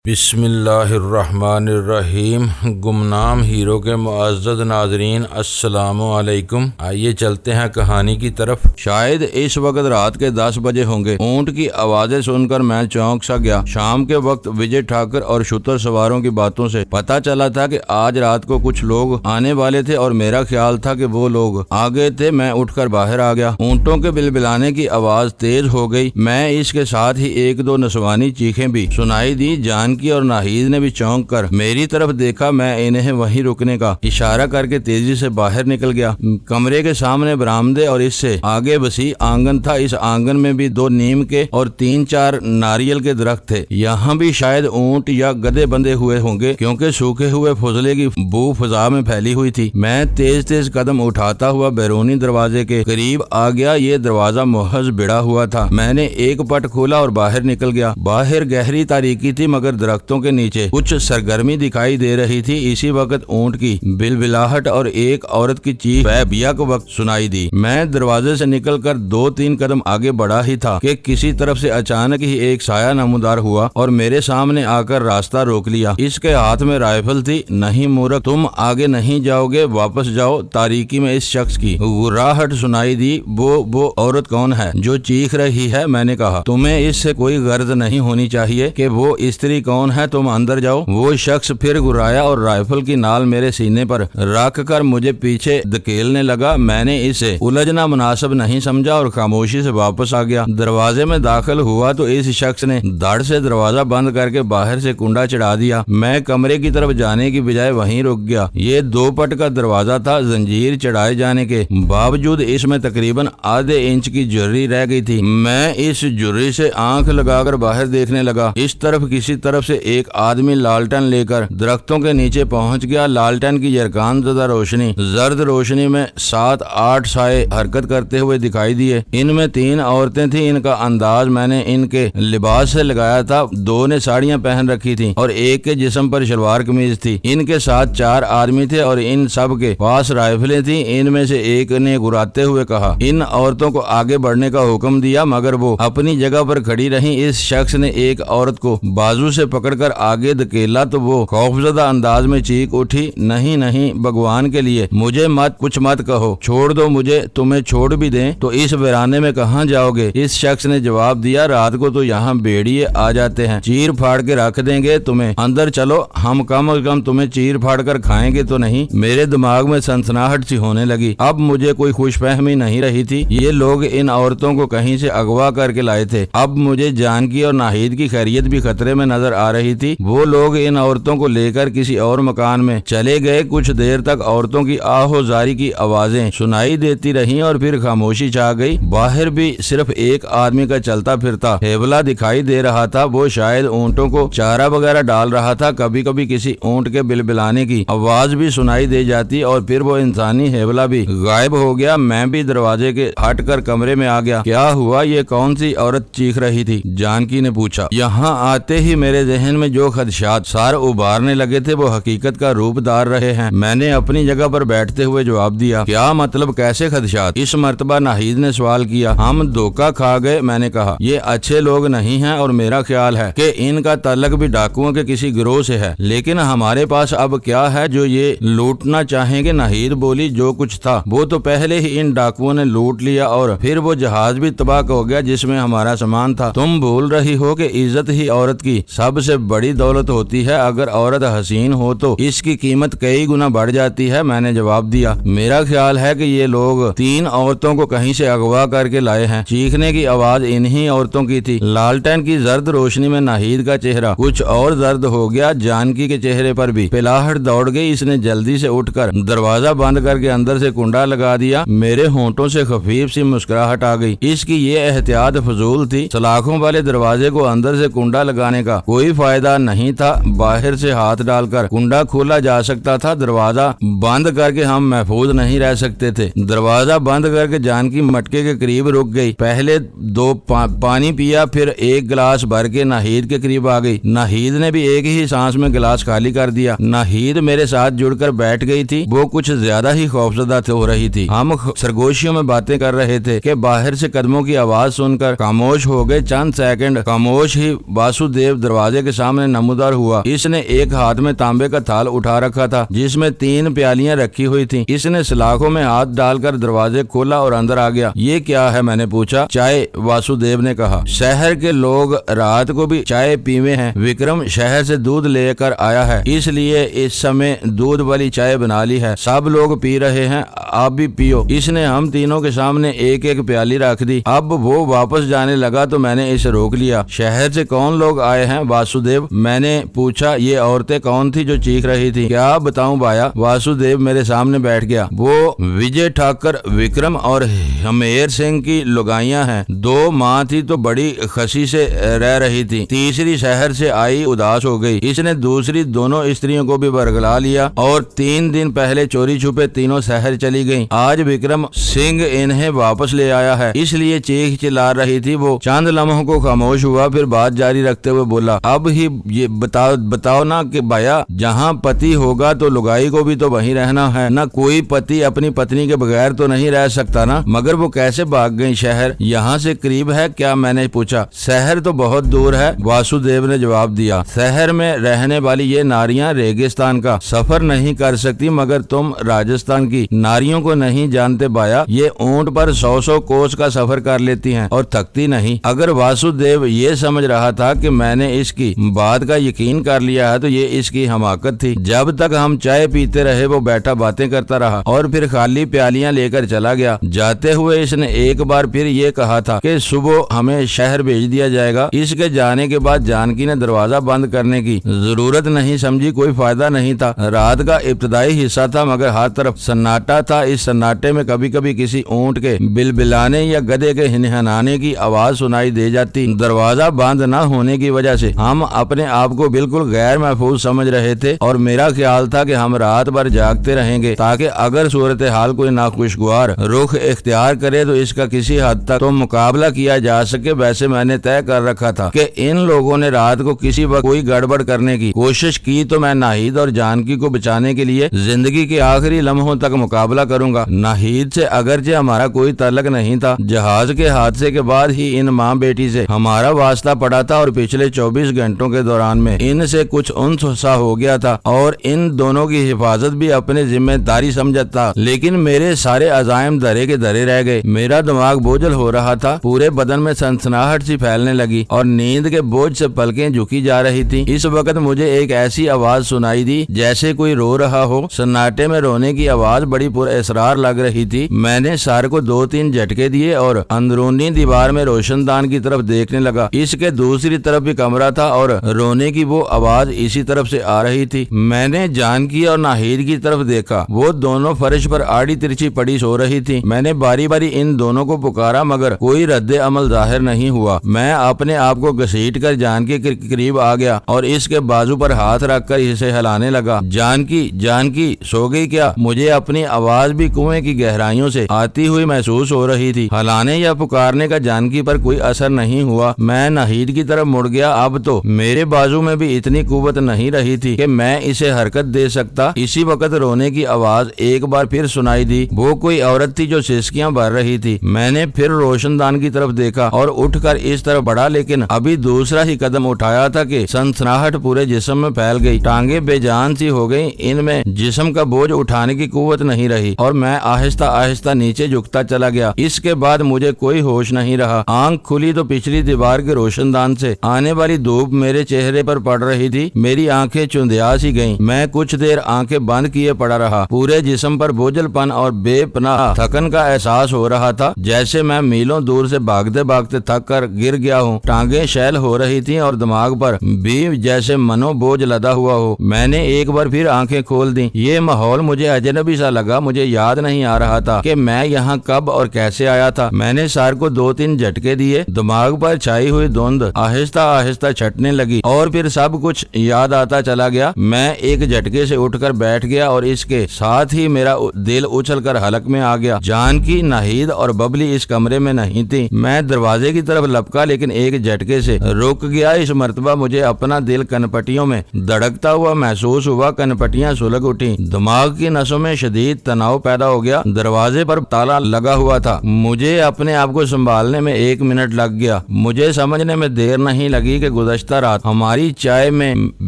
बिस्मिल्लाहिर्रहमानिर्रहीम। गुमनाम हीरो के मुअज़्ज़ज़ नाज़रीन, अस्सलामु अलैकुम। आइए चलते हैं कहानी की तरफ। शायद इस वक्त रात के 10 बजे होंगे। ऊंट की आवाजें सुनकर मैं चौंक सा गया। शाम के वक्त विजय ठाकर और शुतर सवारों की बातों से पता चला था कि आज रात को कुछ लोग आने वाले थे और मेरा ख्याल था कि वो लोग आ गए थे। मैं उठकर बाहर आ गया। ऊँटों के बिलबिलाने की आवाज तेज हो गई। मैं इसके साथ ही एक दो नसवानी चीखें भी सुनाई दी। जानकी और नाहिद ने भी चौंक कर मेरी तरफ देखा। मैं इन्हें वहीं रुकने का इशारा करके तेजी से बाहर निकल गया। कमरे के सामने बरामदे और इससे आगे वसी आंगन था। इस आंगन में भी 2 नीम के और 3-4 नारियल के दरख्त थे। यहाँ भी शायद ऊंट या गधे बंधे हुए होंगे, क्योंकि सूखे हुए फुजले की बू फिजा में फैली हुई थी। मैं तेज तेज कदम उठाता हुआ बैरूनी दरवाजे के करीब आ गया। ये दरवाजा मुहज बिड़ा हुआ था। मैंने एक पट खोला और बाहर निकल गया। बाहर गहरी तारीकी थी, मगर दरख्तों के नीचे कुछ सरगर्मी दिखाई दे रही थी। इसी वक्त ऊंट की बिलबिलाहट और एक औरत की चीख बेबियाक वक्त सुनाई दी। मैं दरवाजे से निकलकर 2-3 कदम आगे बढ़ा ही था कि किसी तरफ से अचानक ही एक साया नमूदार हुआ और मेरे सामने आकर रास्ता रोक लिया। इसके हाथ में राइफल थी। नहीं मूर्ख, तुम आगे नहीं जाओगे, वापस जाओ। तारीकी में इस शख्स की गुर्राहट सुनाई दी। वो औरत कौन है जो चीख रही है? मैंने कहा, तुम्हें इससे कोई गर्ज नहीं होनी चाहिए कि वो स्त्री कौन है। तुम अंदर जाओ। वो शख्स फिर गुर्राया और राइफल की नाल मेरे सीने पर रख कर मुझे पीछे धकेलने लगा। मैंने इसे उलझना मुनासिब नहीं समझा और खामोशी से वापस आ गया। दरवाजे में दाखिल हुआ तो इस शख्स ने धड़ से दरवाजा बंद करके बाहर से कुंडा चढ़ा दिया। मैं कमरे की तरफ जाने की बजाय वहीं रुक गया। ये 2 पट का दरवाजा था। जंजीर चढ़ाए जाने के बावजूद इसमें तकरीबन आधे इंच की झुर्री रह गई थी। मैं इस झुर्री से आंख लगाकर बाहर देखने लगा। इस तरफ किसी तरफ से एक आदमी लालटेन लेकर दरख्तों के नीचे पहुंच गया। लालटेन की यरकान ज़दा रोशनी, जर्द रोशनी में 7-8 साए हरकत करते हुए दिखाई दिए। इनमें 3 औरतें थीं। इनका अंदाज मैंने इनके लिबास से लगाया था। 2 ने साड़ियां पहन रखी थीं और एक के जिस्म पर शलवार कमीज थी। इनके साथ 4 आदमी थे और इन सब के पास राइफलें थीं। इनमें से एक ने गुराते हुए कहा, इन औरतों को आगे बढ़ने का हुक्म दिया, मगर वो अपनी जगह पर खड़ी रहीं। इस शख्स ने एक औरत को बाजू से पकड़कर आगे धकेला तो वो खौफजदा अंदाज में चीख उठी, नहीं नहीं, भगवान के लिए मुझे कुछ मत कहो, छोड़ दो मुझे। तुम्हें छोड़ भी दें तो इस वीराने में कहाँ जाओगे? इस शख्स ने जवाब दिया, रात को तो यहाँ भेड़िए आ जाते हैं, चीर फाड़ के रख देंगे तुम्हें। अंदर चलो, हम कम से कम तुम्हें चीर फाड़ कर खाएंगे तो नहीं। मेरे दिमाग में सनसनाहट सी होने लगी। अब मुझे कोई खुशफहमी नहीं रही थी। ये लोग इन औरतों को कहीं से अगवा करके लाए थे। अब मुझे जानकी और नाहिद की खैरियत भी खतरे में नजर आ रही थी। वो लोग इन औरतों को लेकर किसी और मकान में चले गए। कुछ देर तक औरतों की आहोजारी की आवाजें सुनाई देती रहीं और फिर खामोशी छा गई। बाहर भी सिर्फ एक आदमी का चलता फिरता हेवला दिखाई दे रहा था। वो शायद ऊंटों को चारा वगैरह डाल रहा था। कभी कभी किसी ऊंट के बिलबिलाने की आवाज भी सुनाई दे जाती और फिर वो इंसानी हेवला भी गायब हो गया। मैं भी दरवाजे के हटकर कमरे में आ गया। क्या हुआ? ये कौन सी औरत चीख रही थी? जानकी ने पूछा। यहाँ आते ही मेरे जहन में जो खदशात सार उबारने लगे थे वो हकीकत का रूप धार रहे हैं। मैंने अपनी जगह पर बैठते हुए जवाब दिया। क्या मतलब? कैसे खदशात? इस मर्तबा नाहिद ने सवाल किया। हम धोखा खा गए। मैंने कहा, ये अच्छे लोग नहीं हैं और मेरा ख्याल है कि इनका ताल्लुक भी डाकुओं के किसी गिरोह से है, लेकिन हमारे पास अब क्या है जो ये लूटना चाहेंगे? नाहिद बोली, जो कुछ था वो तो पहले ही इन डाकुओं ने लूट लिया और फिर वो जहाज भी तबाह हो गया जिसमें हमारा सामान था। तुम भूल रही हो कि इज्जत ही औरत की सबसे बड़ी दौलत होती है। अगर औरत हसीन हो तो इसकी कीमत कई गुना बढ़ जाती है। मैंने जवाब दिया, मेरा ख्याल है कि ये लोग 3 औरतों को कहीं से अगवा करके लाए हैं। चीखने की आवाज इन्हीं औरतों की थी। लालटेन की जर्द रोशनी में नाहिद का चेहरा कुछ और जर्द हो गया। जानकी के चेहरे पर भी पिलाहट दौड़ गई। इसने जल्दी से उठकर दरवाजा बंद करके अंदर से कुंडा लगा दिया। मेरे होंठों से खफीफ सी मुस्कुराहट आ गई। इसकी ये एहतियात फजूल थी। सलाखों वाले दरवाजे को अंदर से कुंडा लगाने का कोई फायदा नहीं था। बाहर से हाथ डालकर कुंडा खोला जा सकता था। दरवाजा बंद करके हम महफूज नहीं रह सकते थे। दरवाजा बंद करके जानकी मटके के करीब रुक गई। पहले 2 पानी पिया, फिर 1 गिलास भर के नाहिद के करीब आ गई। नाहिद ने भी एक ही सांस में गिलास खाली कर दिया। नाहिद मेरे साथ जुड़कर बैठ गई थी। वो कुछ ज्यादा ही खौफजदा हो रही थी। हम सरगोशियों में बातें कर रहे थे कि बाहर से कदमों की आवाज सुनकर खामोश हो गए। चंद सेकंड खामोश ही वासुदेव दरवाजे दरवाजे के सामने नमूदार हुआ। इसने एक हाथ में तांबे का थाल उठा रखा था जिसमें 3 प्यालियां रखी हुई थी। इसने सलाखों में हाथ डालकर दरवाजे खोला और अंदर आ गया। ये क्या है, मैंने पूछा। चाय, वासुदेव ने कहा। शहर के लोग रात को भी चाय पीवे हैं। विक्रम शहर से दूध लेकर आया है, इसलिए इस समय दूध वाली चाय बना ली है। सब लोग पी रहे हैं, आप भी पियो। इसने हम तीनों के सामने एक एक प्याली रख दी। अब वो वापस जाने लगा तो मैंने इसे रोक लिया। शहर से कौन लोग आए हैं वासुदेव, मैंने पूछा। ये औरतें कौन थी जो चीख रही थी? क्या बताऊं भाया? वासुदेव मेरे सामने बैठ गया। वो विजय ठाकर, विक्रम और हमेर सिंह की लुगाइयां हैं। 2 माँ थी तो बड़ी खसी से रह रही थी, तीसरी शहर से आई उदास हो गई। इसने दूसरी दोनों स्त्रियों को भी बरगला लिया और 3 दिन पहले चोरी छुपे तीनों शहर चली गईं। आज विक्रम सिंह इन्हें वापस ले आया है, इसलिए चीख चिल्ला रही थी। वो चंद लम्हों को खामोश हुआ, फिर बात जारी रखते हुए बोला, अब ही ये बताओ ना कि भाया, जहाँ पति होगा तो लुगाई को भी तो वहीं रहना है ना। कोई पति अपनी पत्नी के बगैर तो नहीं रह सकता ना। मगर वो कैसे भाग गई? शहर यहाँ से करीब है क्या, मैंने पूछा। शहर तो बहुत दूर है, वासुदेव ने जवाब दिया। शहर में रहने वाली ये नारियां रेगिस्तान का सफर नहीं कर सकती, मगर तुम राजस्थान की नारियों को नहीं जानते भाया। ये ऊंट पर 100 कोस का सफर कर लेती हैं और थकती नहीं। अगर वासुदेव ये समझ रहा था कि मैंने इसकी बात का यकीन कर लिया है तो ये इसकी हमाकत थी। जब तक हम चाय पीते रहे वो बैठा बातें करता रहा और फिर खाली प्यालियां लेकर चला गया। जाते हुए इसने एक बार फिर ये कहा था कि सुबह हमें शहर भेज दिया जाएगा। इसके जाने के बाद जानकी ने दरवाजा बंद करने की जरूरत नहीं समझी, कोई फायदा नहीं था। रात का इब्तदाई हिस्सा था मगर हर तरफ सन्नाटा था। इस सन्नाटे में कभी कभी किसी ऊंट के बिलबिलाने या गधे के हिनहनाने की आवाज सुनाई दे जाती। दरवाजा बंद न होने की वजह से हम अपने आप को बिल्कुल गैर महफूज समझ रहे थे और मेरा ख्याल था कि हम रात भर जागते रहेंगे ताकि अगर सूरत हाल कोई नाखुशगवार रुख इख्तियार करे तो इसका किसी हद तक तो मुकाबला किया जा सके। वैसे मैंने तय कर रखा था कि इन लोगों ने रात को किसी वक्त कोई गड़बड़ करने की कोशिश की तो मैं नाहिद और जानकी को बचाने के लिए जिंदगी के आखिरी लम्हों तक मुकाबला करूंगा। नाहिद से अगरचे हमारा कोई तल्लक नहीं था, जहाज के हादसे के बाद ही इन माँ बेटी से हमारा वास्ता पड़ा था और पिछले 24 घंटों के दौरान में इनसे कुछ उन्स सा हो गया था और इन दोनों की हिफाजत भी अपने जिम्मेदारी समझता था। लेकिन मेरे सारे अजायम धरे के धरे रह गए। मेरा दिमाग बोझल हो रहा था, पूरे बदन में सनसनाहट सी फैलने लगी और नींद के बोझ से पलकें झुकी जा रही थी। इस वक्त मुझे एक ऐसी आवाज सुनाई दी जैसे कोई रो रहा हो। सन्नाटे में रोने की आवाज बड़ी पुरअसरार लग रही थी। मैंने सर को 2-3 झटके दिए और अंदरूनी दीवार में रोशनदान की तरफ देखने लगा। इसके दूसरी तरफ भी कमरा था और रोने की वो आवाज इसी तरफ से आ रही थी। मैंने जानकी और नाहिद की तरफ देखा, वो दोनों फर्श पर आड़ी तिरछी पड़ी सो रही थी। मैंने बारी बारी इन दोनों को पुकारा मगर कोई रद्द अमल जाहिर नहीं हुआ। मैं अपने आप को घसीट कर जानकी के करीब आ गया और इसके बाजू पर हाथ रखकर इसे हिलाने लगा। जानकी, जानकी सो गई क्या? मुझे अपनी आवाज भी कुएं की गहराइयों से आती हुई महसूस हो रही थी। हिलाने या पुकारने का जानकी पर कोई असर नहीं हुआ। मैं नाहिद की तरफ मुड़ गया। अब तो मेरे बाजू में भी इतनी कुव्वत नहीं रही थी कि मैं इसे हरकत दे सकता। इसी वक्त रोने की आवाज एक बार फिर सुनाई दी। वो कोई औरत थी जो सिसकियां भर रही थी। मैंने फिर रोशनदान की तरफ देखा और उठकर इस तरफ बढ़ा, लेकिन अभी दूसरा ही कदम उठाया था कि सनसनाहट पूरे जिस्म में फैल गई। टांगे बेजान सी हो गई, इनमें जिस्म का बोझ उठाने की कुव्वत नहीं रही और मैं आहिस्ता आहिस्ता नीचे झुकता चला गया। इसके बाद मुझे कोई होश नहीं रहा। आंख खुली तो पिछली दीवार के रोशनदान से आने वाली धूप मेरे चेहरे पर पड़ रही थी। मेरी आंखें चुंधिया सी गईं। मैं कुछ देर आंखें बंद किए पड़ा रहा। पूरे जिस्म पर बोझलपन और बेपनाह थकन का एहसास हो रहा था, जैसे मैं मीलों दूर से भागते भागते थक कर गिर गया हूँ। टांगे शैल हो रही थी और दिमाग पर भी जैसे मनोबोझ लदा हुआ हो। मैंने एक बार फिर आंखें खोल दी। ये माहौल मुझे अजनबी सा लगा। मुझे याद नहीं आ रहा था कि मैं यहाँ कब और कैसे आया था। मैंने सर को 2-3 झटके दिए। दिमाग पर छाई हुई धुंध आहिस्ता आहिस्ता छटने लगी और फिर सब कुछ याद आता चला गया। मैं एक झटके से उठकर बैठ गया और इसके साथ ही मेरा दिल उछलकर हलक में आ गया। जानकी, नाहिद और बबली इस कमरे में नहीं थी। मैं दरवाजे की तरफ लपका लेकिन एक झटके से रुक गया। इस मर्तबा मुझे अपना दिल कनपटियों में धड़कता हुआ महसूस हुआ। कनपटियां सुलग उठी। दिमाग की नसों में शदीद तनाव पैदा हो गया। दरवाजे पर ताला लगा हुआ था। मुझे अपने आप को संभालने में 1 मिनट लग गया। मुझे समझने में देर नहीं लगी कि गुज़श्ता गुज़श्ता रात हमारी चाय में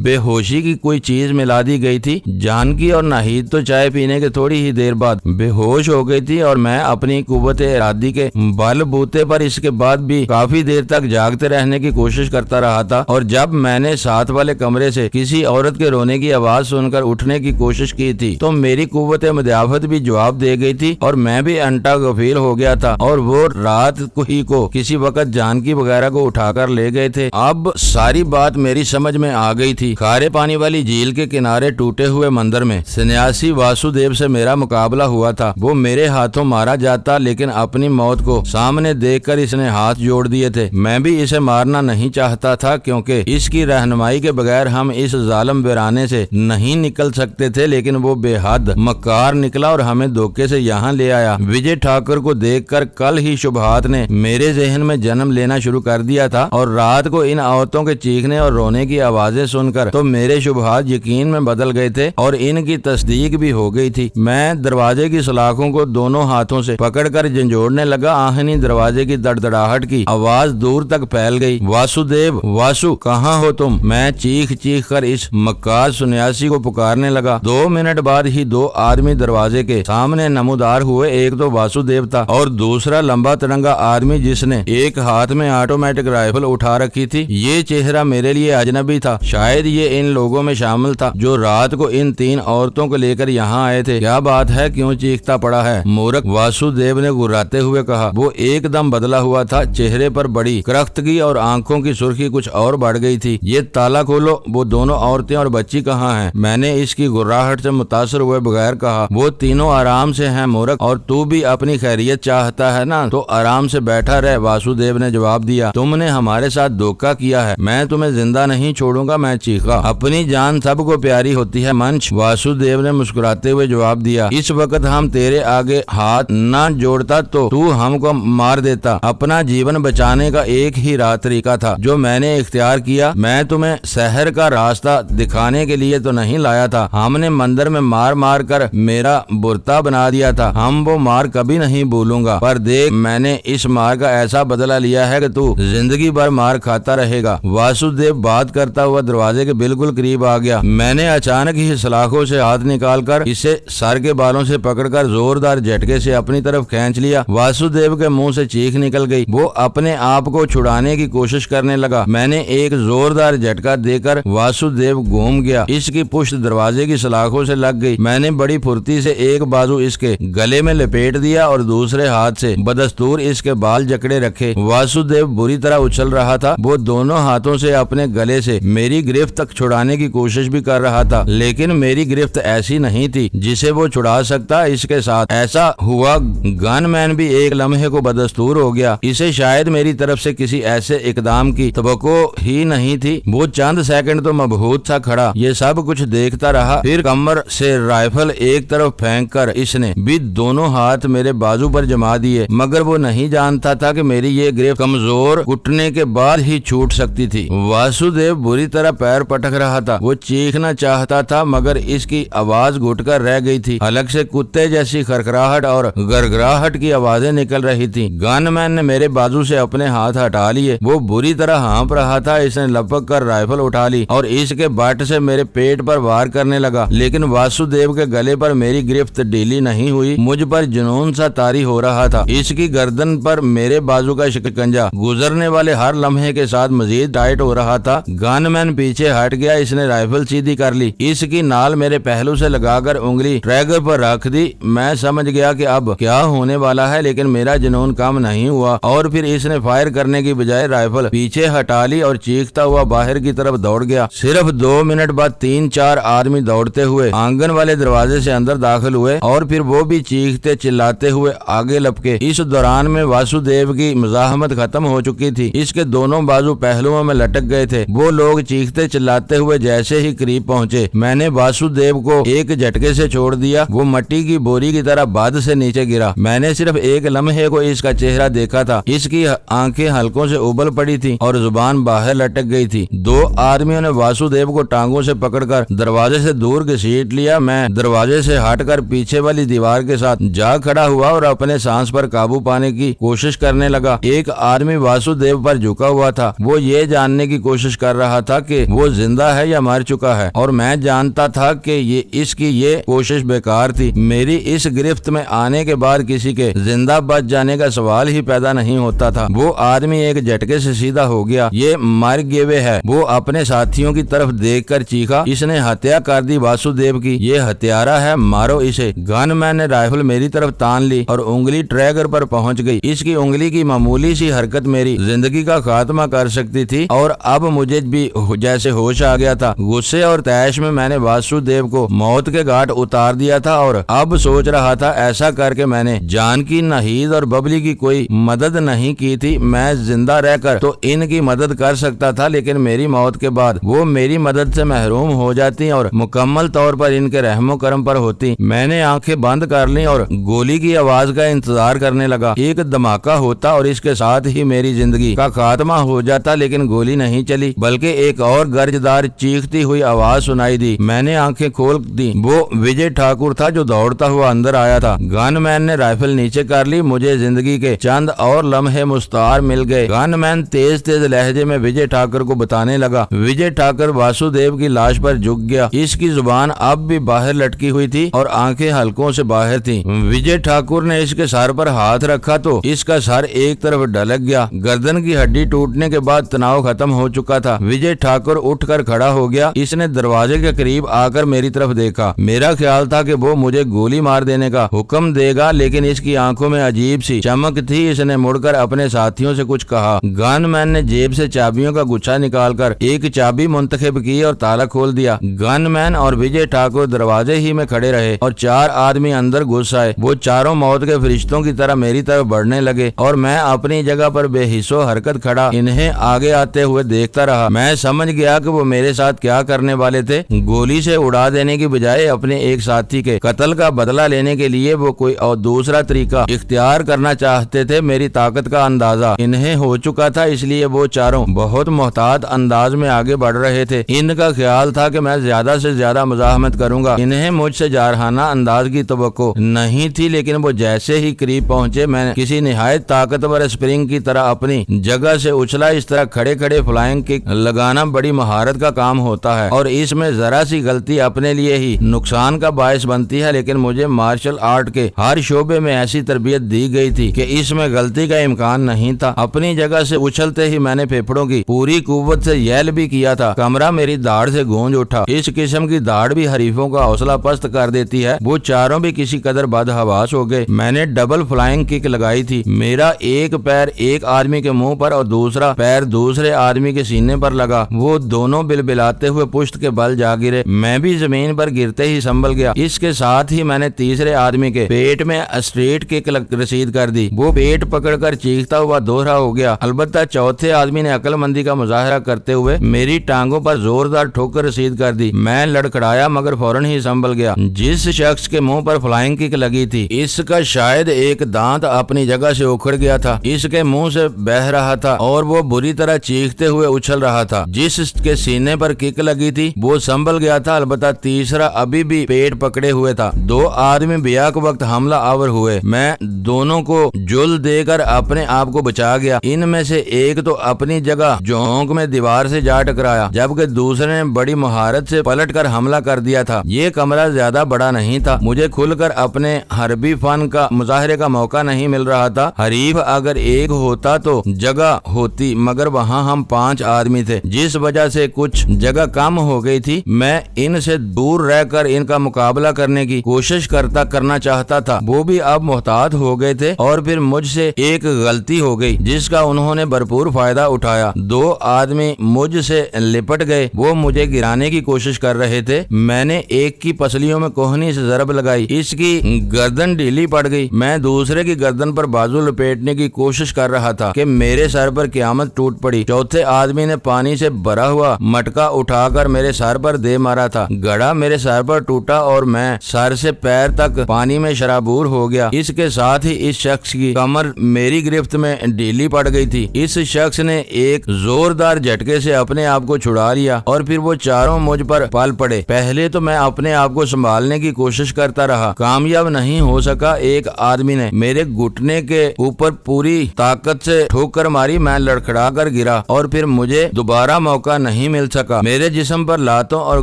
बेहोशी की कोई चीज मिला दी गई थी। जानकी और नाहिद तो चाय पीने के थोड़ी ही देर बाद बेहोश हो गई थी और मैं अपनी कुव्वते इरादी के बलबूते पर इसके बाद भी काफी देर तक जागते रहने की कोशिश करता रहा था। और जब मैंने साथ वाले कमरे से किसी औरत के रोने की आवाज सुनकर उठने की कोशिश की थी तो मेरी कुव्वत मुदाफत भी जवाब दे गई थी और मैं भी अंटा गफील हो गया था और वो रात ही को किसी वक्त जानकी वगैरह को उठाकर ले गए थे। अब सारी बात मेरी समझ में आ गई थी। खारे पानी वाली झील के किनारे टूटे हुए मंदिर में सन्यासी वासुदेव से मेरा मुकाबला हुआ था। वो मेरे हाथों मारा जाता, लेकिन अपनी मौत को सामने देखकर इसने हाथ जोड़ दिए थे। मैं भी इसे मारना नहीं चाहता था क्योंकि इसकी रहनुमाई के बगैर हम इस जालिम वीराने से नहीं निकल सकते थे, लेकिन वो बेहद मक्कार निकला और हमें धोखे से यहाँ ले आया। विजय ठाकुर को देखकर कल ही शुबहात ने मेरे जहन में जन्म लेना शुरू कर दिया था और रात को इन औरतों के चीखने और रोने की आवाजें सुनकर तो मेरे शुबहात यकीन में बदल गए थे और इनकी तस्दीक भी हो गई थी। मैं दरवाजे की सलाखों को दोनों हाथों से पकड़कर झंझोड़ने लगा। आहनी दरवाजे की दड़दड़ाहट की आवाज दूर तक फैल गई। वासुदेव, वासु, कहाँ हो तुम? मैं चीख चीख कर इस मक्कार सन्यासी को पुकारने लगा। 2 मिनट बाद ही 2 आदमी दरवाजे के सामने नमूदार हुए। एक तो वासुदेव था और दूसरा लंबा तिरंगा आदमी जिसने एक हाथ में ऑटोमेटिक राइफल उठा रखी थी। ये चेहरा मेरे लिए अजनबी था। शायद ये इन लोगों में शामिल था जो रात को इन 3 औरतों को लेकर यहाँ आए थे। क्या बात है, क्यों चीखता पड़ा है मूर्ख? वासुदेव ने गुर्राते हुए कहा। वो एकदम बदला हुआ था। चेहरे पर बड़ी करख्तगी और आंखों की सुर्खी कुछ और बढ़ गई थी। ये ताला खोलो, वो दोनों औरतें और बच्ची कहाँ हैं? मैंने इसकी गुर्राहट से मुतासर हुए बगैर कहा। वो तीनों आराम से हैं मूर्ख, और तू भी अपनी खैरियत चाहता है ना, तो आराम से बैठा रह। वासुदेव ने जवाब दिया। तुमने हमारे साथ धोखा किया है, मैं तुम्हें जिंदा नहीं छोड़ूंगा। मैं चीखा। अपनी जान सबको प्यारी होती है मंच, वासुदेव ने मुस्कुराते हुए जवाब दिया। इस वक्त हम तेरे आगे हाथ न जोड़ता तो तू हमको मार देता। अपना जीवन बचाने का एक ही तरीका था जो मैंने इख्तियार किया। मैं तुम्हें शहर का रास्ता दिखाने के लिए तो नहीं लाया था। हमने मंदिर में मार मार कर मेरा बुरता बना दिया था। हम वो मार कभी नहीं भूलूंगा, पर देख मैंने इस मार का ऐसा बदला लिया है कि तू जिंदगी भर मार खाता रहेगा। वासुदेव बात करता हुआ दरवाजे के बिल्कुल करीब आ गया। मैंने अचानक ही सलाखों से हाथ निकालकर इसे सर के बालों से पकड़कर जोरदार झटके से अपनी तरफ खींच लिया। वासुदेव के मुंह से चीख निकल गई। वो अपने आप को छुड़ाने की कोशिश करने लगा। मैंने एक जोरदार झटका देकर वासुदेव घूम गया। इसकी पुश्त दरवाजे की सलाखों से लग गई। मैंने बड़ी फुर्ती से एक बाजू इसके गले में लपेट दिया और दूसरे हाथ से बदस्तूर इसके बाल जकड़े रखे। वासुदेव बुरी तरह उछल रहा था। वो दोनों हाथों से अपने गले से मेरी गिरफ्त तक छुड़ाने की कोशिश भी कर रहा था, लेकिन मेरी गिरफ्त ऐसी नहीं थी जिसे वो छुड़ा सकता। इसके साथ ऐसा हुआ गनमैन भी एक लम्हे को बदस्तूर हो गया। इसे शायद मेरी तरफ से किसी ऐसे इकदाम की तवक्को ही नहीं थी। वो चंद सेकंड तो मबहूत सा खड़ा ये सब कुछ देखता रहा। फिर कमर से राइफल एक तरफ फेंक कर इसने भी दोनों हाथ मेरे बाजू पर जमा दिए, मगर वो नहीं जानता था कि मेरी ये गिरफ्त कमजोर घुटने के बाद ही छूट सकती थी। वासुदेव बुरी तरह पैर पटक रहा था। वो चीखना चाहता था मगर इसकी आवाज घुटकर रह गई थी। हलक से कुत्ते जैसी खरखराहट और गरगराहट की आवाजें निकल रही थी। गनमैन ने मेरे बाजू से अपने हाथ हटा लिए। वो बुरी तरह हाँप रहा था। इसने लपक कर राइफल उठा ली और इसके बट से मेरे पेट पर वार करने लगा, लेकिन वासुदेव के गले पर मेरी गिरफ्त ढीली नहीं हुई। मुझ पर जुनून सा तारी हो रहा था। इसकी गर्दन पर मेरे बाजू का शिकंजा गुजरने वाले हर लम्हे के साथ मजीद टाइट हो रहा था। गनमैन पीछे हट गया। इसने राइफल सीधी कर ली। इसकी नाल मेरे पहलू से लगाकर उंगली ट्रैगर पर रख दी। मैं समझ गया कि अब क्या होने वाला है, लेकिन मेरा जुनून कम नहीं हुआ और फिर इसने फायर करने की बजाय राइफल पीछे हटा ली और चीखता हुआ बाहर की तरफ दौड़ गया। सिर्फ 2 मिनट बाद 3-4 आदमी दौड़ते हुए आंगन वाले दरवाजे से अंदर दाखिल हुए और फिर वो भी चीखते चिल्लाते हुए आगे लपके। इस दौरान में वासुदेव की मुजाहमत खत्म हो चुकी थी। इसके दोनों बाजू पहलुओं में लटक गए थे। वो लोग चीखते चिल्लाते हुए जैसे ही करीब पहुंचे, मैंने वासुदेव को एक झटके से छोड़ दिया। वो मट्टी की बोरी की तरह बद से नीचे गिरा। मैंने सिर्फ एक लम्हे को इसका चेहरा देखा था। इसकी आंखें हल्कों से उबल पड़ी थी और जुबान बाहर लटक गई थी। 2 आदमियों ने वासुदेव को टांगों से पकड़कर दरवाजे से दूर घसीट लिया। मैं दरवाजे से हटकर पीछे वाली दीवार के साथ जा खड़ा हुआ और अपने सांस पर काबू पाने की कोशिश करने लगा। एक आदमी वासुदेव पर झुका हुआ था। वो ये जानने की कोशिश कर रहा था कि वो जिंदा है या मर चुका है, और मैं जानता था कि इसकी ये कोशिश बेकार थी। मेरी इस गिरफ्त में आने के बाद किसी के जिंदा बच जाने का सवाल ही पैदा नहीं होता था। वो आदमी एक झटके से सीधा हो गया। ये मर गिवे है। वो अपने साथियों की तरफ देखकर चीखा, इसने हत्या कर दी वासुदेव की, ये हत्यारा है, मारो इसे। गनमैन ने राइफल मेरी तरफ तान ली और उंगली ट्रैगर पर पहुंच गई। इसकी उंगली की मामूली सी हरकत मेरी जिंदगी का खात्मा कर सकती थी, और अब मुझे भी जैसे होश आ गया था। गुस्से और तैश में मैंने वासुदेव को मौत के घाट उतार दिया था, और अब सोच रहा था ऐसा करके मैंने जानकी, नाहिद और बबली की कोई मदद नहीं की थी। मैं जिंदा रहकर तो इनकी मदद कर सकता था, लेकिन मेरी मौत के बाद वो मेरी मदद से महरूम हो जाती और मुकम्मल तौर पर इनके रहमो करम पर होती। मैंने आंखें बंद कर ली और गोली की आवाज का इंतजार करने लगा। एक धमाका होता और इसके साथ ही मेरी जिंदगी का खात्मा हो जाता, लेकिन गोली नहीं चली, बल्कि एक और गर्जदार चीखती हुई आवाज सुनाई दी। मैंने आंखें खोल दी। वो विजय ठाकुर था जो दौड़ता हुआ अंदर आया था। गनमैन ने राइफल नीचे कर ली। मुझे जिंदगी के चंद और लम्हे मुस्तार मिल गए। गनमैन तेज तेज लहजे में विजय ठाकुर को बताने लगा। विजय ठाकुर वासुदेव की लाश पर झुक गया। इसकी जुबान अब भी बाहर लटकी हुई थी और आंखें हल्कों से बाहर थी। विजय ठाकुर ने इसके सर पर हाथ रखा तो इसका सर एक तरफ ढलक गया। गर्दन की हड्डी टूटने के बाद तनाव खत्म हो चुका था। विजय ठाकुर उठकर खड़ा हो गया। इसने दरवाजे के करीब आकर मेरी तरफ देखा। मेरा ख्याल था कि वो मुझे गोली मार देने का हुक्म देगा, लेकिन इसकी आंखों में अजीब सी चमक थी। इसने मुड़कर अपने साथियों से कुछ कहा। गनमैन ने जेब से चाबियों का गुच्छा निकालकर एक चाबी मुंतखब की और ताला खोल दिया। गनमैन और विजय ठाकुर दरवाजे ही में खड़े रहे और 4 आदमी अंदर घुस आए। वो चारों मौत के फरिश्तों की तरह मेरी तरफ बढ़ने लगे और मैं अपनी जगह पर बेहिस्सो हरकत खड़ा इन्हें आगे आते हुए देखता रहा। मैं समझ गया कि वो मेरे साथ क्या करने वाले थे। गोली से उड़ा देने की बजाय अपने एक साथी के कत्ल का बदला लेने के लिए वो कोई और दूसरा तरीका इख्तियार करना चाहते थे। मेरी ताकत का अंदाजा इन्हें हो चुका था, इसलिए वो चारों बहुत मोहतात अंदाज में आगे बढ़ रहे थे। इनका ख्याल था कि मैं ज्यादा से ज्यादा मुजाहमत करूंगा। इन्हें मुझसे जारहाना अंदाज की तवक्को नहीं थी, लेकिन वो जैसे ही करीब पहुंचे मैंने किसी निहायत ताकतवर स्प्रिंग की तरह अपनी जगह से उछला। इस तरह खड़े खड़े फ्लाइंग किक लगाना बड़ी महारत का काम होता है और इसमें जरा सी गलती अपने लिए ही नुकसान का बायस बनती है, लेकिन मुझे मार्शल आर्ट के हर शोबे में ऐसी तरबियत दी गई थी कि इसमें गलती का इम्कान नहीं था। अपनी जगह से उछलते ही मैंने फेफड़ों की पूरी कुव्वत से येल भी किया था। कमरा मेरी दाढ़ से गूंज उठा। इस किस्म की दाढ़ भी हरीफों का हौसला पस्त कर देती है। वो चारों भी किसी कदर बदहवास हो गए। मैंने डबल फ्लाइंग किक लगाई थी। मेरा एक पैर एक आदमी के मुंह पर और दूसरा पैर दूसरे आदमी के सीने पर लगा। वो दोनों बिलबिलाते हुए पुश्त के बल जा गिरे। मैं भी जमीन पर गिरते ही संभल गया। इसके साथ ही मैंने तीसरे आदमी के पेट में स्ट्रेट किक रसीद कर दी। वो पेट पकड़कर चीखता हुआ दोहरा हो गया। अलबत्ता चौथे आदमी ने अक्लमंदी का मुजाहरा करते हुए मेरी टांगों पर जोरदार ठोकर रसीद कर दी। मैं लड़खड़ाया मगर फौरन ही संभल गया। जिस शख्स के मुंह पर फ्लाइंग किक लगी थी इसका शायद एक दांत अपनी जगह से उखड़ गया था। इसके मुंह से बह रहा था और वो बुरी तरह चीखते हुए उछल रहा था। जिसके सीने पर किक लगी थी वो संभल गया था, अलबत्ता तीसरा अभी भी पेट पकड़े हुए था। 2 आदमी बेयाक वक्त हमला आवर हुए। मैं दोनों को जुल देकर अपने आप को बचा गया। इनमें से एक तो अपनी जगह झोंक में दीवार से जा टकराया, जबकि दूसरे ने बड़ी महारत से पलटकर हमला कर दिया था। ये कमरा ज्यादा बड़ा नहीं था। मुझे खुलकर अपने हरबी फन का मुजाहरे का मौका नहीं मिल रहा था। हरीफ अगर एक होता तो जगह होती, मगर वहाँ हम 5 आदमी थे, जिस वजह से कुछ जगह कम हो गई थी। मैं इनसे दूर रहकर इनका मुकाबला करने की कोशिश करना चाहता था। वो भी अब मोहतात हो गए थे और फिर मुझसे एक गलती हो गई जिसका उन्होंने भरपूर फायदा उठाया। 2 आदमी मुझसे लिपट गए। वो मुझे गिराने की कोशिश कर रहे थे। मैंने एक की पसलियों में कोहनी से जरब लगाई। इसकी गर्दन ढीली पड़ गई। मैं दूसरे की गर्दन पर बाजू लपेटने की कोशिश कर रहा था कि मेरे सर पर क़यामत टूट पड़ी। चौथे आदमी ने पानी से भरा हुआ मटका उठाकर मेरे सर पर दे मारा था। घड़ा मेरे सर पर टूटा और मैं सर से पैर तक पानी में शराबूर हो गया। इसके साथ ही इस शख्स की कमर मेरी गिरफ्त में ढीली पड़ गई थी। इस शख्स ने एक जोरदार झटके से अपने आप को छुड़ा लिया और फिर वो चारों मुझ पर पल पड़े। पहले तो मैं अपने आप को संभालने की कोशिश करता रहा, कामयाब नहीं हो सका। एक आदमी ने मेरे घुटने के ऊपर पूरी ताकत से ठोकर मारी। मैं लड़खड़ा कर गिरा और फिर मुझे दोबारा मौका नहीं मिल सका। मेरे जिस्म पर लातों और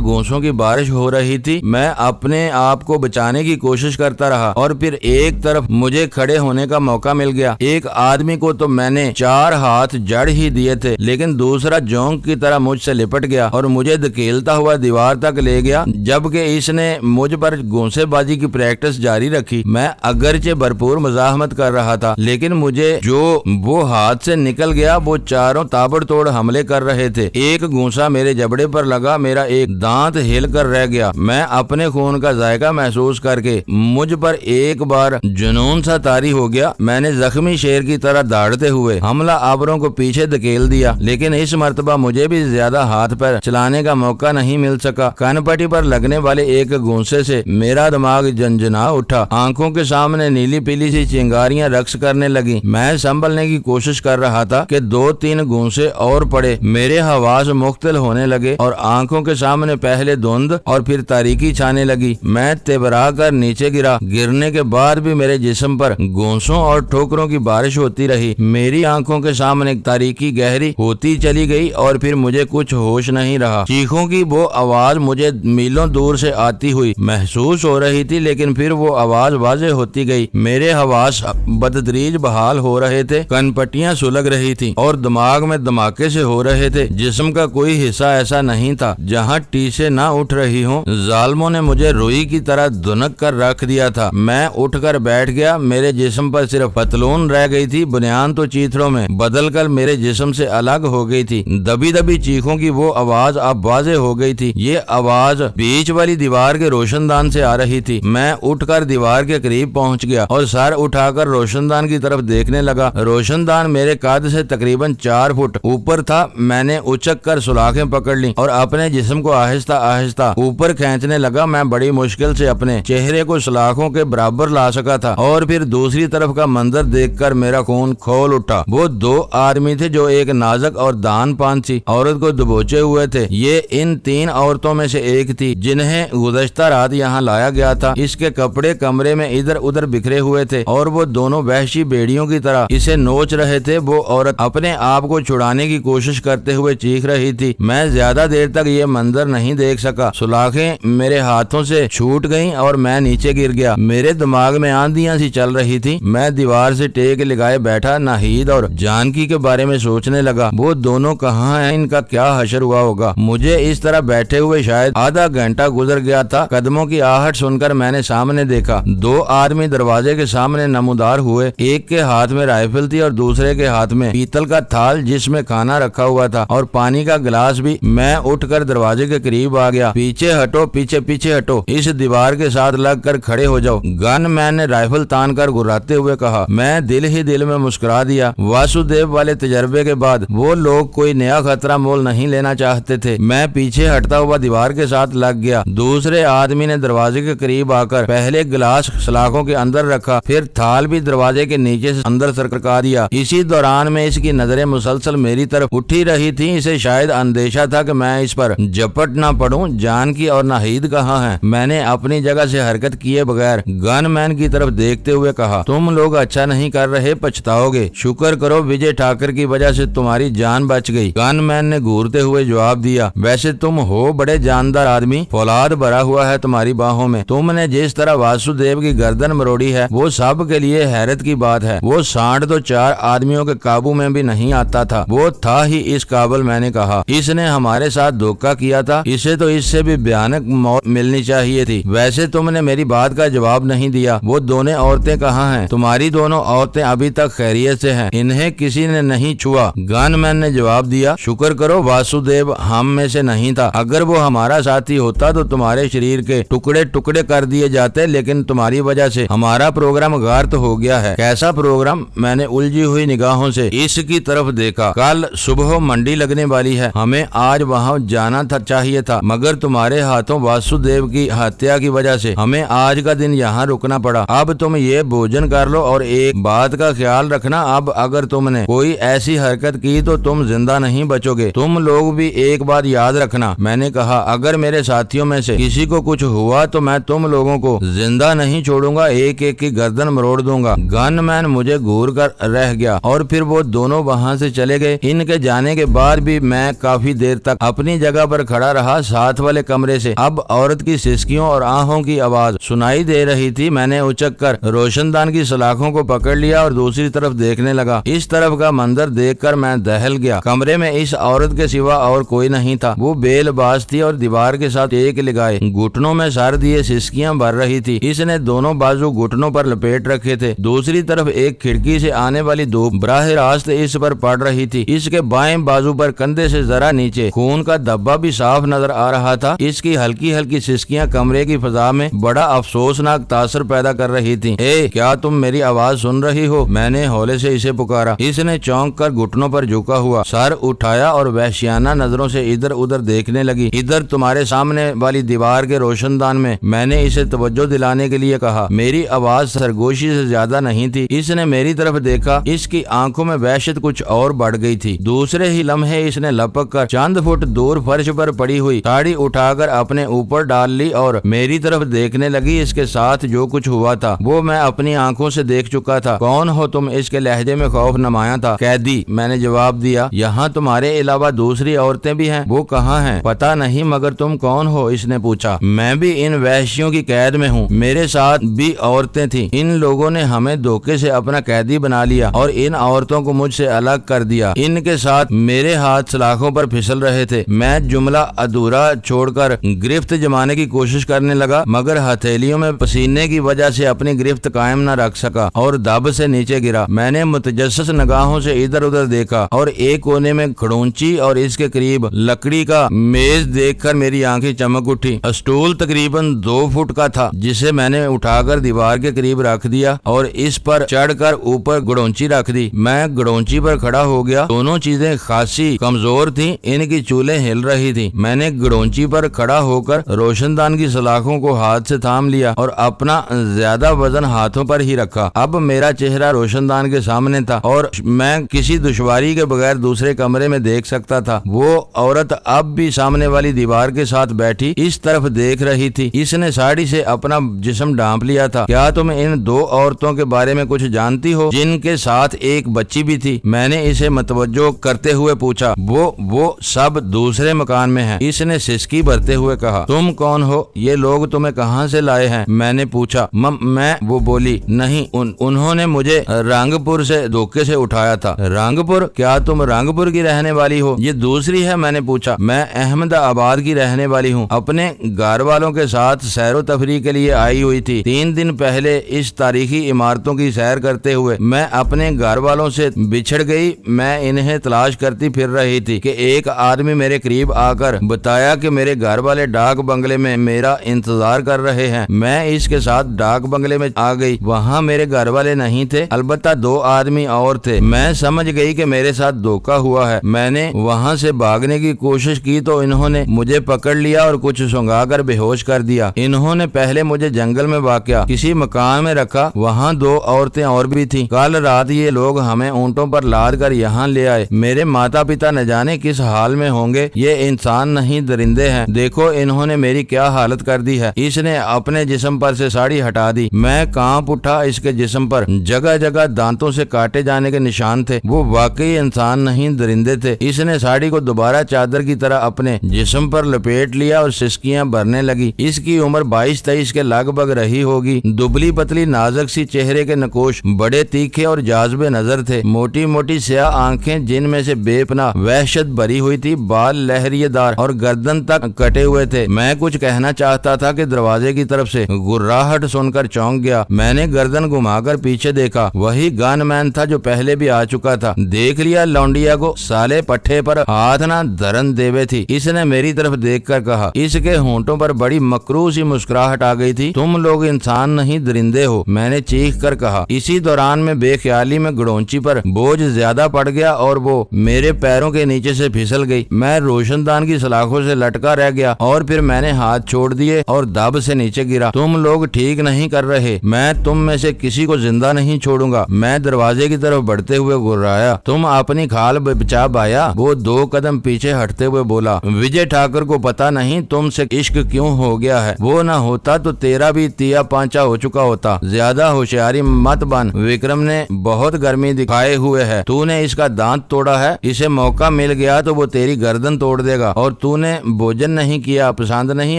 घूंसों की बारिश हो रही थी। मैं अपने आप को बचाने की कोशिश करता रहा और फिर एक तरफ मुझे खड़े होने का मौका मिल गया। एक आदमी को तो मैंने 4 हाथ जड़ ही दिए थे, लेकिन दूसरा जोंक की तरह मुझसे लिपट गया और मुझे धकेलता हुआ दीवार तक ले गया, जबकि इसने मुझ पर घूंसेबाजी की प्रैक्टिस जारी रखी। मैं अगरचे भरपूर मजाहमत कर रहा था, लेकिन मुझे जो वो हाथ से निकल गया वो चारों ताबड़तोड़ हमले कर रहे थे। एक घूंसा मेरे जबड़े पर लगा, मेरा एक दांत हिल कर रह गया। मैं अपने खून का जायका महसूस करके मुझ पर एक बार जुनून सा तारी हो गया। मैंने जख्मी शेर की तरह दौड़ते हुए हमला आवरों को पीछे धकेल दिया, लेकिन इस मर्तबा मुझे भी ज्यादा हाथ पैर चलाने का मौका नहीं मिल सका। कनपट्टी पर लगने वाले एक घूंसे से मेरा दिमाग झंझना उठा। आंखों के सामने नीली पीली सी चिंगारियां रक्स करने लगी। मैं संभलने की कोशिश कर रहा था कि 2-3 घूंसे और पड़े। मेरे हवास मुख्तल होने लगे और आंखों के सामने पहले धुंध और फिर तारीकी छाने लगी। मैं तेबरा कर नीचे गिरा। गिरने के बाद भी मेरे जिस्म पर घूंसों और ठोकरों की बारिश होती रही। मेरी आंखों के सामने तारीकी गहरी होती चली गई और फिर मुझे कुछ होश नहीं रहा। चीखों की वो आवाज मुझे मीलों दूर से आती हुई महसूस हो रही थी, लेकिन फिर वो आवाज वाज़ेह होती गई। मेरे हवास बदतदरीज बहाल हो रहे थे, कनपट्टियां सुलग रही थी और दिमाग में धमाके से हो रहे थे। जिस्म का कोई हिस्सा ऐसा नहीं था जहाँ टीसे ना उठ रही हो। जालमों ने मुझे रुई की तरह धुनक कर रख दिया था। मैं उठकर बैठ गया। मेरे जिस्म पर सिर्फ पतलून रह गई थी। बुनियान तो चीथड़ों में बदलकर मेरे जिस्म से अलग हो गई थी। दबी दबी चीखों की वो आवाज अब वाज़ेह हो गई थी। ये आवाज बीच वाली दीवार के रोशनदान से आ रही थी। मैं उठकर दीवार के करीब पहुंच गया और सर उठाकर रोशनदान की तरफ देखने लगा। रोशनदान मेरे कद से तकरीबन 4 फुट ऊपर था। मैंने उचक कर सुलाखें पकड़ ली और अपने जिस्म को आहिस्ता आहिस्ता ऊपर खींचने लगा। मैं बड़ी मुश्किल से अपने चेहरे को सलाखों के बराबर ला सका था और फिर दूसरी तरफ का मंजर देखकर मेरा खून खौल उठा। वो 2 आदमी थे जो एक नाजुक और दान पान सी औरत को दबोचे हुए थे। ये इन 3 औरतों में से एक थी जिन्हें गुज़श्ता रात यहाँ लाया गया था। इसके कपड़े कमरे में इधर उधर बिखरे हुए थे और वो दोनों वहशी बेड़ियों की तरह इसे नोच रहे थे। वो औरत अपने आप को छुड़ाने की कोशिश करते हुए चीख रही थी। मैं ज्यादा देर तक ये मंजर नहीं देख सका। सुलाखें मेरे हाथों से छूट गईं और मैं नीचे गिर गया। मेरे दिमाग में आंधियां सी चल रही थी। मैं दीवार से टेक लगाए बैठा नाहिद और जानकी के बारे में सोचने लगा। वो दोनों कहाँ हैं? इनका क्या हशर हुआ होगा? मुझे इस तरह बैठे हुए शायद आधा घंटा गुजर गया था। कदमों की आहट सुनकर मैंने सामने देखा। 2 आदमी दरवाजे के सामने नमूदार हुए। एक के हाथ में राइफल थी और दूसरे के हाथ में पीतल का थाल जिसमें खाना रखा हुआ था और पानी का गिलास भी। मैं उठकर दरवाजे के करीब आ गया। पीछे हटो, पीछे पीछे हटो, इस दीवार के साथ लग कर खड़े हो जाओ, गनमैन ने राइफल तान कर गुर्राते हुए कहा। मैं दिल ही दिल में मुस्कुरा दिया। वासुदेव वाले तजर्बे के बाद वो लोग कोई नया खतरा मोल नहीं लेना चाहते थे। मैं पीछे हटता हुआ दीवार के साथ लग गया। दूसरे आदमी ने दरवाजे के करीब आकर पहले गिलास सलाखों के अंदर रखा, फिर थाल भी दरवाजे के नीचे से अंदर सरका दिया। इसी दौरान में इसकी नजरें मुसलसल मेरी तरफ उठी रही थी। इसे शायद अंदेशा था कि मैं इस पर झपट ना पड़ूं। जानकी और नाहिद कहाँ हैं? मैंने अपनी जगह से हरकत किए बगैर गनमैन की तरफ देखते हुए कहा। तुम लोग अच्छा नहीं कर रहे, पछताओगे। शुक्र करो विजय ठाकर की वजह से तुम्हारी जान बच गई। गनमैन ने घूरते हुए जवाब दिया। वैसे तुम हो बड़े जानदार आदमी, फौलाद भरा हुआ है तुम्हारी बाहों में। तुमने जिस तरह वासुदेव की गर्दन मरोड़ी है वो सब के लिए हैरत की बात है। वो सांड तो 4 आदमियों के काबू में भी नहीं आता था। वो था ही इस काबिल। मैंने कहा, इसने हमारे साथ धोखा किया था। इसे तो इससे भी भयानक मौत मिलनी चाहिए थी। वैसे तुमने मेरी बात का जवाब नहीं दिया। वो दोनों औरतें कहाँ हैं? तुम्हारी दोनों औरतें अभी तक खैरियत से हैं, इन्हें किसी ने नहीं छुआ। गनमैन ने जवाब दिया। शुक्र करो वासुदेव हम में से नहीं था। अगर वो हमारा साथी होता तो तुम्हारे शरीर के टुकड़े टुकड़े कर दिए जाते, लेकिन तुम्हारी वजह से हमारा प्रोग्राम गार्त हो गया है। कैसा प्रोग्राम? मैंने उलझी हुई निगाहों से इसकी तरफ देखा। कल सुबह मंडी लगने वाली है। हमें आज वहाँ जाना था चाहिए था, मगर तुम्हारे हाथों वासुदेव की हत्या की वजह से हमें आज का दिन यहाँ रुकना पड़ा। अब तुम ये भोजन कर लो और एक बात का ख्याल रखना, अब अगर तुमने कोई ऐसी हरकत की तो तुम जिंदा नहीं बचोगे। तुम लोग भी एक बात याद रखना। मैंने कहा, अगर मेरे साथियों में से किसी को कुछ हुआ तो मैं तुम लोगों को जिंदा नहीं छोड़ूंगा, एक एक की गर्दन मरोड़ दूंगा। गनमैन मुझे घूर कर रह गया और फिर वो दोनों वहाँ से चले गए। गए। इनके जाने के बाद भी मैं काफी देर तक अपनी जगह पर खड़ा रहा। साथ वाले कमरे से अब औरत की सिसकियों और आहों की आवाज सुनाई दे रही थी। मैंने उचक कर रोशनदान की सलाखों को पकड़ लिया और दूसरी तरफ देखने लगा। इस तरफ का मंजर देखकर मैं दहल गया। कमरे में इस औरत के सिवा और कोई नहीं था। वो बेलबाज थी और दीवार के साथ एक लगाए घुटनों में सर दिए सिसकियां भर रही थी। इसने दोनों बाजू घुटनों पर लपेट रखे थे। दूसरी तरफ एक खिड़की से आने वाली धूप बराह रास्त इस पर पड़ रही थी। इसके बाएं बाजू पर कंधे से जरा नीचे खून का धब्बा भी साफ नजर आ रहा था। इसकी हल्की हल्की सिसकियां कमरे की फिजा में बड़ा अफसोसनाक तासर पैदा कर रही थी। ए, क्या तुम मेरी आवाज सुन रही हो? मैंने हौले से इसे पुकारा। इसने चौंक कर घुटनों पर झुका हुआ सर उठाया और वहशियाना नजरों से इधर उधर देखने लगी। इधर तुम्हारे सामने वाली दीवार के रोशनदान में, मैंने इसे तवज्जो दिलाने के लिए कहा। मेरी आवाज सरगोशी से ज्यादा नहीं थी। इसने मेरी तरफ देखा। इसकी आंखों में वहशत कुछ और बढ़ गई थी। दूसरे ही लम्हे इसने लपक कर चंद फुट दूर फर्श पर पड़ी हुई साड़ी उठाकर अपने ऊपर डाल ली और मेरी तरफ देखने लगी। इसके साथ जो कुछ हुआ था वो मैं अपनी आंखों से देख चुका था। कौन हो तुम? इसके लहजे में खौफ नुमाया था। कैदी, मैंने जवाब दिया। यहाँ तुम्हारे अलावा दूसरी औरतें भी हैं। वो कहाँ हैं? पता नहीं, मगर तुम कौन हो? इसने पूछा। मैं भी इन वहशियों की कैद में हूँ। मेरे साथ भी औरतें थीं। इन लोगों ने हमें धोखे से अपना कैदी बना लिया और इन औरतों को मुझसे अलग कर दिया। इनके साथ मेरे हाथ सलाखों पर फिसल रहे थे। मैं जुमला अधूरा छोड़कर गिरफ्त जमाने की कोशिश करने लगा, मगर हथेलियों में पसीने की वजह से अपनी गिरफ्त कायम न रख सका और दब से नीचे गिरा। मैंने मुतजस्सिस निगाहों से इधर उधर देखा और एक कोने में खड़ूंची और इसके करीब लकड़ी का मेज देखकर मेरी आंखें चमक उठी। स्टूल तकरीबन 2 फुट का था, जिसे मैंने उठाकर दीवार के करीब रख दिया और इस पर चढ़कर ऊपर गड़ोंची रख दी। मैं गड़ोंची पर खड़ा हो गया। दोनों चीजें खासी कमजोर थीं। इनकी चूलें हिल रही थी। मैंने गड़ोंची पर खड़ा होकर रोशनदान की सलाखों को हाथ से थाम लिया और अपना ज्यादा वजन हाथों पर ही रखा। अब मेरा चेहरा रोशनदान के सामने था और मैं किसी दुश्वारी के बगैर दूसरे कमरे में देख सकता था। वो औरत अब भी सामने वाली दीवार के साथ बैठी इस तरफ देख रही थी। इसने साड़ी से अपना जिस्म ढांप लिया था। क्या तुम इन 2 औरतों के बारे में कुछ जानती हो, जिनके साथ एक बच्ची भी थी? मैंने इसे मतवज्जो करते हुए पूछा। वो सब दूसरे मकान में हैं। इसने सिसकी भरते हुए कहा। तुम कौन हो? ये लोग तुम्हें कहाँ से लाए हैं? मैंने पूछा। मैं। वो बोली। नहीं, उन्होंने मुझे रंगपुर से धोखे से उठाया था। रंगपुर? क्या तुम रंगपुर की रहने वाली हो? ये दूसरी है? मैंने पूछा। मैं अहमदाबाद की रहने वाली हूँ। अपने घर वालों के साथ सैरो तफरी के लिए आई हुई थी। 3 दिन पहले इस तारीखी इमारतों की सैर करते हुए मैं अपने घर वालों से बिछड़ गई। मैं इन्हें तलाश करती फिर रही थी कि एक आदमी मेरे करीब आकर बताया कि मेरे घर वाले डाक बंगले में मेरा इंतजार कर रहे हैं। मैं इसके साथ डाक बंगले में आ गई। वहाँ मेरे घर वाले नहीं थे, अलबत्ता 2 आदमी और थे। मैं समझ गई कि मेरे साथ धोखा हुआ है। मैंने वहाँ से भागने की कोशिश की तो इन्होंने मुझे पकड़ लिया और कुछ सुंघाकर बेहोश कर दिया। इन्होंने पहले मुझे जंगल में वाक़या किसी मकान में रखा। वहाँ 2 औरतें और भी थीं। कल रात ये लोग हमें ऊँटों पर लाद कर यहाँ ले आए। मेरे माता पिता न जाने किस हाल में होंगे। ये इंसान नहीं, दरिंदे हैं। देखो इन्होंने मेरी क्या हालत कर दी है। इसने अपने जिस्म पर से साड़ी हटा दी। मैं कांप उठा। इसके जिस्म पर जगह जगह दांतों से काटे जाने के निशान थे। वो वाकई इंसान नहीं, दरिंदे थे। इसने साड़ी को दोबारा चादर की तरह अपने जिस्म पर लपेट लिया और सिसकियां भरने लगी। इसकी उम्र 22-23 के लगभग रही होगी। दुबली पतली नाजुक सी चेहरे के नकोश बड़े तीखे और जाज़बे नजर थे। मोटी मोटी स्याह आंखें जिनमें से बेपनाह वहशत भरी हुई थी। बाल लहरिएदार और गर्दन तक कटे हुए थे। मैं कुछ कहना चाहता था कि दरवाजे की तरफ से गुर्राहट सुनकर चौंक गया। मैंने गर्दन घुमाकर पीछे देखा। वही गनमैन था जो पहले भी आ चुका था। देख लिया लौंडिया को, साले पट्टे पर हाथ ना धरन देवे थी। इसने मेरी तरफ देखकर कहा। इसके होंठों पर बड़ी मकरू सी मुस्कुराहट आ गई थी। तुम लोग इंसान नहीं, दरिंदे हो, मैंने चीख कर कहा। इसी दौरान में बेख्याली में गड़ोंची पर बोझ ज्यादा पड़ गया और वो मेरे पैरों के नीचे से फिसल गई। मैं रोशनदान की सलाखों से लटका रह गया और फिर मैंने हाथ छोड़ दिए और दब से नीचे गिरा। तुम लोग ठीक नहीं कर रहे। मैं तुम में से किसी को जिंदा नहीं छोड़ूंगा। मैं दरवाजे की तरफ बढ़ते हुए गुर्राया। तुम अपनी खाल बचा पाया? वो 2 कदम पीछे हटते हुए बोला। विजय ठाकुर को पता नहीं तुमसे इश्क क्यों हो गया है। वो ना होता तो तेरा भी तिया पांचा हो चुका होता। ज्यादा होशियारी मत बन। विक्रम ने बहुत गर्मी दिखाए हुए है। तूने इसका दांत तोड़ा है, इसे मौका मिल गया तो वो तेरी गर्दन तोड़ देगा। और तूने भोजन नहीं किया, पसंद नहीं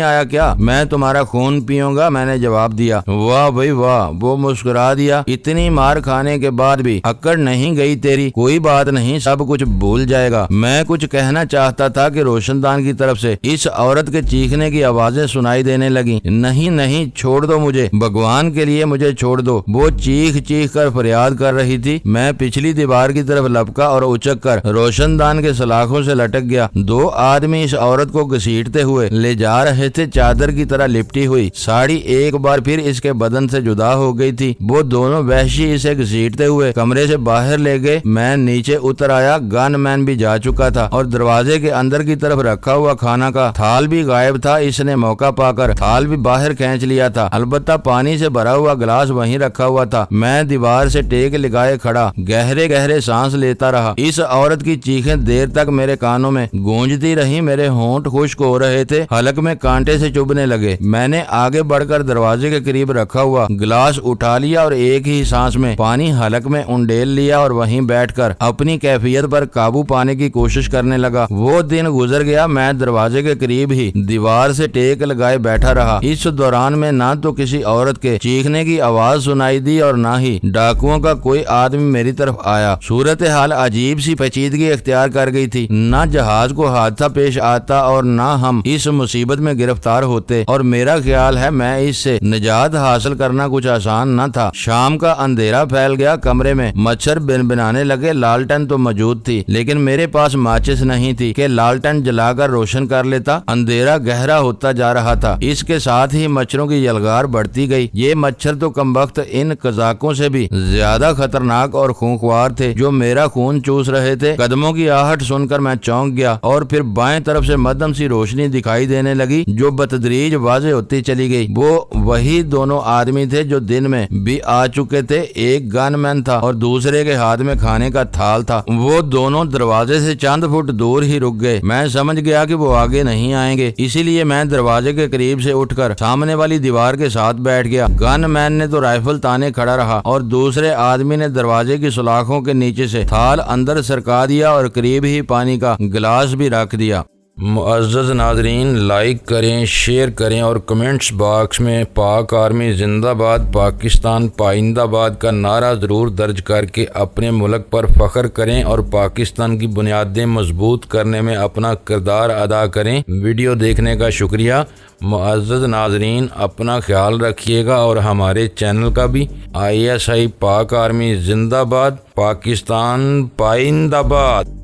आया क्या? मैं तुम्हारा खून पीऊंगा, मैंने जवाब दिया। वाह भाई वाह, वो मुस्कुरा दिया। इतनी मार खाने के बाद भी अकड़ नहीं गई तेरी? कोई बात नहीं, सब कुछ भूल जाएगा। मैं कुछ कहना चाहता था कि रोशनदान की तरफ से इस औरत के चीखने की आवाजें सुनाई देने लगी। नहीं नहीं, छोड़ दो मुझे, भगवान के लिए मुझे छोड़ दो। वो चीख चीख कर फरियाद कर रही थी। मैं पिछली दीवार की तरफ लपका और उचक कर रोशनदान के सलाखों से लटक गया। दो आदमी इस औरत को घसीटते हुए ले जा रहे थे, चादर की तरह लिपटी हुई। साड़ी एक बार फिर इसके बदन से जुदा हो गई थी। वो दोनों वहशी इसे घसीटते हुए कमरे से बाहर ले गए। मैं नीचे उतर आया। गनमैन भी जा चुका था और दरवाजे के अंदर की तरफ रखा हुआ खाना का थाल भी गायब था। इसने मौका पाकर थाल भी बाहर खींच लिया था। अलबत्ता पानी से भरा हुआ गिलास वहीं रखा हुआ था। मैं दीवार से टेक लगाए खड़ा गहरे गहरे सांस लेता रहा। इस औरत की चीखें देर तक मेरे कानों में गूंजती रही। मेरे होंठ खुश्क हो रहे थे, हलक में कांटे से चुभने लगे। मैंने आगे बढ़कर दरवाजे के करीब रखा हुआ गिलास उठा लिया और एक ही सांस में पानी हलक में उंडेल लिया और वहीं बैठकर अपनी कैफियत पर काबू पाने की कोशिश करने लगा। वो दिन गुजर गया। मैं दरवाजे के करीब ही दीवार से टेक लगाए बैठा रहा। इस दौरान में ना तो किसी औरत के चीखने की आवाज सुनाई दी और ना ही डाकुओं का कोई आदमी मेरी तरफ आया। सूरत हाल अजीब सी पेचीदगी इख्तियार कर गई थी। ना जहाज को हादसा पेश आता और ना हम इस मुसीबत में गिरफ्तार होते। और मेरा ख्याल है मैं इससे निजात हासिल करना कुछ आसान न था। शाम का अंधेरा फैल गया। कमरे में मच्छर बिनबिनाने लगे। लालटेन तो मौजूद थी, लेकिन मेरे पास माचिस नहीं थी कि लालटेन जलाकर रोशन कर लेता। अंधेरा गहरा होता जा रहा था। इसके साथ ही मच्छरों की यलगार बढ़ती गई। ये मच्छर तो कमबख्त इन कजाकों से भी ज्यादा खतरनाक और खूंखार थे जो मेरा खून चूस रहे थे। कदमों की आहट सुनकर मैं चौंक गया और फिर बाएं तरफ से मध्यम सी रोशनी दिखाई देने लगी जो बतदरीज वाज़ेह होती चली गई। वो वही दोनों आदमी थे जो दिन में भी आ चुके थे। एक गनमैन था और दूसरे के हाथ में खाने का थाल था। वो दोनों दरवाजे से चंद फुट दूर ही रुक गए। मैं समझ गया कि वो आगे नहीं आएंगे, इसीलिए मैं दरवाजे के करीब से उठकर सामने वाली दीवार के साथ बैठ गया। गनमैन ने तो राइफल ताने खड़ा रहा और दूसरे आदमी ने दरवाजे की सलाखों के नीचे से थाल अंदर सरका दिया और करीब ही पानी का गिलास भी रख दिया। मुअज़्ज़ज़ नाज़रीन, लाइक करें, शेयर करें और कमेंट्स बॉक्स में पाक आर्मी जिंदाबाद, पाकिस्तान पाइंदाबाद का नारा ज़रूर दर्ज करके अपने मुल्क पर फ़ख्र करें और पाकिस्तान की बुनियादें मजबूत करने में अपना किरदार अदा करें। वीडियो देखने का शुक्रिया। मुअज़्ज़ज़ नाज़रीन, अपना ख्याल रखिएगा और हमारे चैनल का भी। ISI पाक आर्मी जिंदाबाद, पाकिस्तान पाइंदाबाद।